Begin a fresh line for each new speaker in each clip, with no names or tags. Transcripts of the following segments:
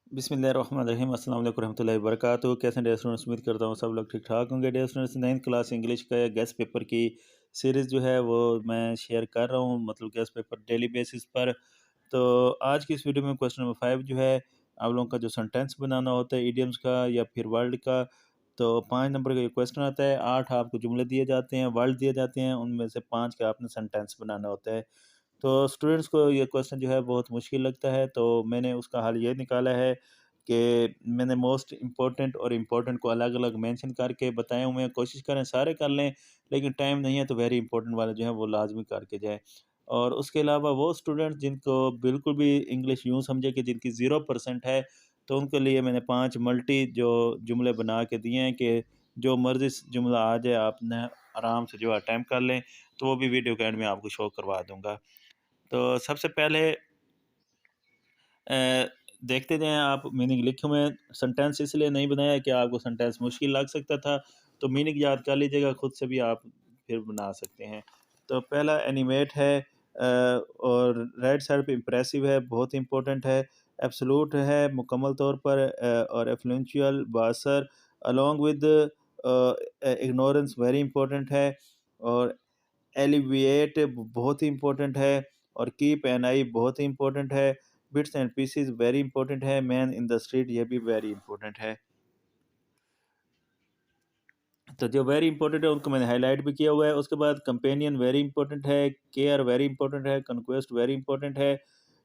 बिस्मिल्लाहिर्रहमानिर्रहीम अस्सलाम वालेकुम रहमतुल्लाहि वबरकातुहू। कैसे डे स्टूडेंट्स, उम्मीद करता हूँ सब लोग ठीक ठाक होंगे। Day students, 9th class English का गेस्ट पेपर की सीरीज़ जो है वो मैं शेयर कर रहा हूँ, मतलब गेस्ट पेपर डेली बेसिस पर। तो आज की इस वीडियो में क्वेश्चन नंबर 5 जो है आप लोगों का जो सेंटेंस बनाना होता है इडियम्स का या फिर वर्ल्ड का। तो 5 नंबर का ये क्वेश्चन आता है, 8 आपको जुमले दिए जाते हैं, वर्ल्ड दिए जाते हैं, उनमें से 5 का आपने सेंटेंस बनाना होता है। तो स्टूडेंट्स को ये क्वेश्चन जो है बहुत मुश्किल लगता है, तो मैंने उसका हल ये निकाला है कि मैंने मोस्ट इम्पोर्टेंट और इम्पोर्टेंट को अलग अलग मेंशन करके बताए हुए हैं। कोशिश करें सारे कर लें, लेकिन टाइम नहीं है तो वेरी इंपॉर्टेंट वाले जो है वो लाजमी करके जाए। और उसके अलावा वो स्टूडेंट जिनको बिल्कुल भी इंग्लिश यूँ समझे कि जिनकी 0% है, तो उनके लिए मैंने 5 मल्टी जो जुमले बना के दिए हैं कि जो मर्ज़ी जुमला आ जाए आपने आराम से जो अटैम्प्ट कर लें, तो वो भी वीडियो के एंड में आपको शो करवा दूँगा। तो सबसे पहले देखते जाएँ आप, मीनिंग लिखे हुए हैं। सेंटेंस इसलिए नहीं बनाया कि आपको सेंटेंस मुश्किल लग सकता था, तो मीनिंग याद कर लीजिएगा, खुद से भी आप फिर बना सकते हैं। तो पहला एनिमेट है, और राइट साइड पे इम्प्रेसिव है, बहुत इंपॉर्टेंट है। एब्सोल्यूट है, मुकम्मल तौर पर, और influential, Basar, along with, ignorance very important है। और एलिविएट बहुत ही इंपॉर्टेंट है। और कीप एन आई बहुत ही इंपॉर्टेंट है। Bits and pieces very important है। मैन इन द स्ट्रीट ये भी वेरी इंपॉर्टेंट है। तो जो वेरी इंपॉर्टेंट है उनको मैंने हाईलाइट भी किया हुआ है। उसके बाद कंपेनियन वेरी इंपॉर्टेंट है, केयर वेरी इंपॉर्टेंट है, कंक्वेस्ट वेरी इंपॉर्टेंट है,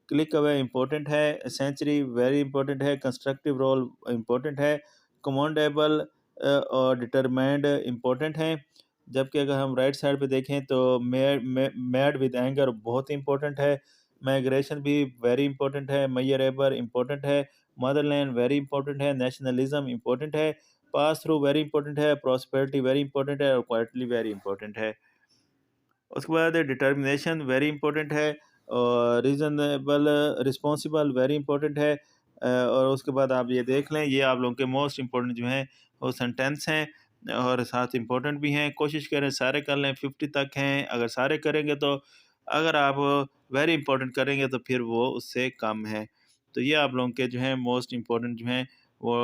क्लिक अवे इंपॉर्टेंट है, सेंचुरी वेरी इंपॉर्टेंट है, कंस्ट्रक्टिव रोल इंपॉर्टेंट है, कमांडेबल और डिटरमाइंड इंपॉर्टेंट है। जबकि अगर हम राइट साइड पे देखें तो मैड विद एंगर बहुत इंपॉर्टेंट है, माइग्रेशन भी वेरी इंपॉर्टेंट है, मैयरेबल इंपॉर्टेंट है, मदरलैंड वेरी इंपॉर्टेंट है, नेशनलिज्म इंपॉर्टेंट है, पास थ्रू वेरी इंपॉर्टेंट है, प्रॉस्पेरिटी वेरी इंपॉर्टेंट है, और क्वाइटली वेरी इंपॉर्टेंट है। उसके बाद डिटर्मिनेशन वेरी इंपॉर्टेंट है, और रीज़नेबल रिस्पॉन्सिबल वेरी इंपॉर्टेंट है। और उसके बाद आप ये देख लें, ये आप लोगों के मोस्ट इंपॉर्टेंट जो हैं वो सेंटेंस हैं और साथ इंपॉर्टेंट भी हैं। कोशिश करें सारे कर लें, 50 तक हैं। अगर सारे करेंगे तो, अगर आप वेरी इंपॉर्टेंट करेंगे तो फिर वो उससे कम है। तो ये आप लोगों के जो हैं मोस्ट इंपॉर्टेंट जो हैं वो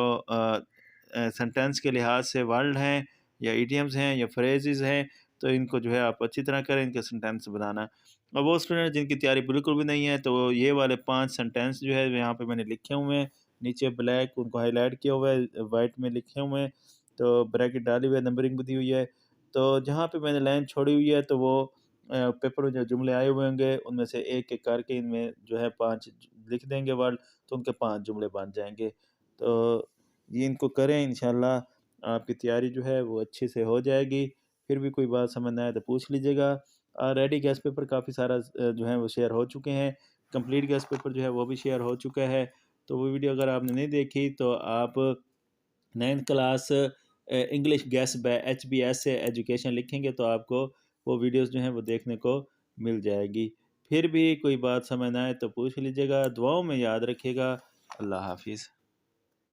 सेंटेंस के लिहाज से वर्ड हैं या इडियम्स हैं या फ्रेजेस हैं। तो इनको जो है आप अच्छी तरह करें, इनके सेंटेंस बनाना। और वो स्टूडेंट जिनकी तैयारी बिल्कुल भी नहीं है, तो ये वाले 5 सेंटेंस जो है यहाँ पे मैंने लिखे हुए हैं, नीचे ब्लैक उनको हाईलाइट किया हुआ है, वाइट में लिखे हुए हैं, तो ब्रैकेट डाली हुई है, नंबरिंग भी दी हुई है। तो जहाँ पे मैंने लाइन छोड़ी हुई है, तो वो पेपर में जो जुमले आए हुए होंगे उनमें से एक एक करके इनमें जो है 5 लिख देंगे वर्ड, तो उनके 5 जुमले बन जाएंगे। तो ये इनको करें, इंशाल्लाह आपकी तैयारी जो है वो अच्छे से हो जाएगी। फिर भी कोई बात समझ ना आए तो पूछ लीजिएगा। रेडी गेस्ट पेपर काफ़ी सारा जो है वो शेयर हो चुके हैं। कंप्लीट गेस्ट पेपर जो है वो भी शेयर हो चुका है। तो वो वीडियो अगर आपने नहीं देखी तो आप 9th class English guest by HBS से एजुकेशन लिखेंगे तो आपको वो वीडियोस जो हैं वो देखने को मिल जाएगी। फिर भी कोई बात समझ ना आए तो पूछ लीजिएगा। दुआओं में याद रखिएगा। अल्लाह हाफिज़।